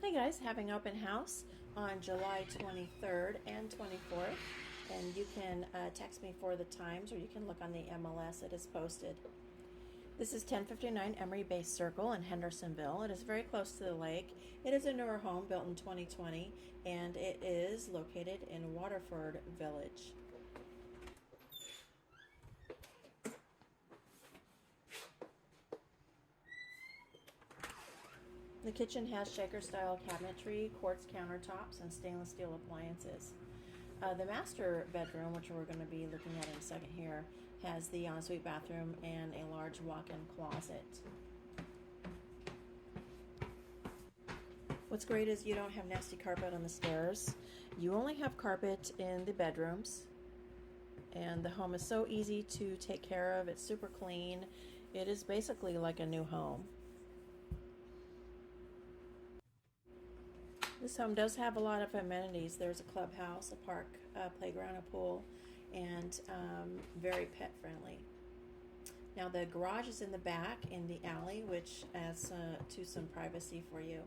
Hey guys, having open house on July 23rd and 24th, and you can text me for the times, or you can look on the MLS. It is posted. This is 1059 Emory Base Circle in Hendersonville. It is very close to the lake. It is a newer home built in 2020, and it is located in Waterford Village. The kitchen has shaker-style cabinetry, quartz countertops, and stainless steel appliances. The master bedroom, which we're going to be looking at in a second here, has the ensuite bathroom and a large walk-in closet. What's great is you don't have nasty carpet on the stairs. You only have carpet in the bedrooms, and the home is so easy to take care of. It's super clean. It is basically like a new home. This home does have a lot of amenities. There's a clubhouse, a park, a playground, a pool, and very pet friendly. Now the garage is in the back in the alley, which adds to some privacy for you.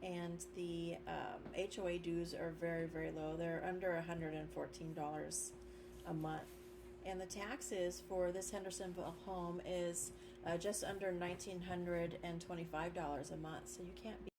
And the HOA dues are very, very low. They're under $114 a month. And the taxes for this Hendersonville home is just under $1,925 a month. So you can't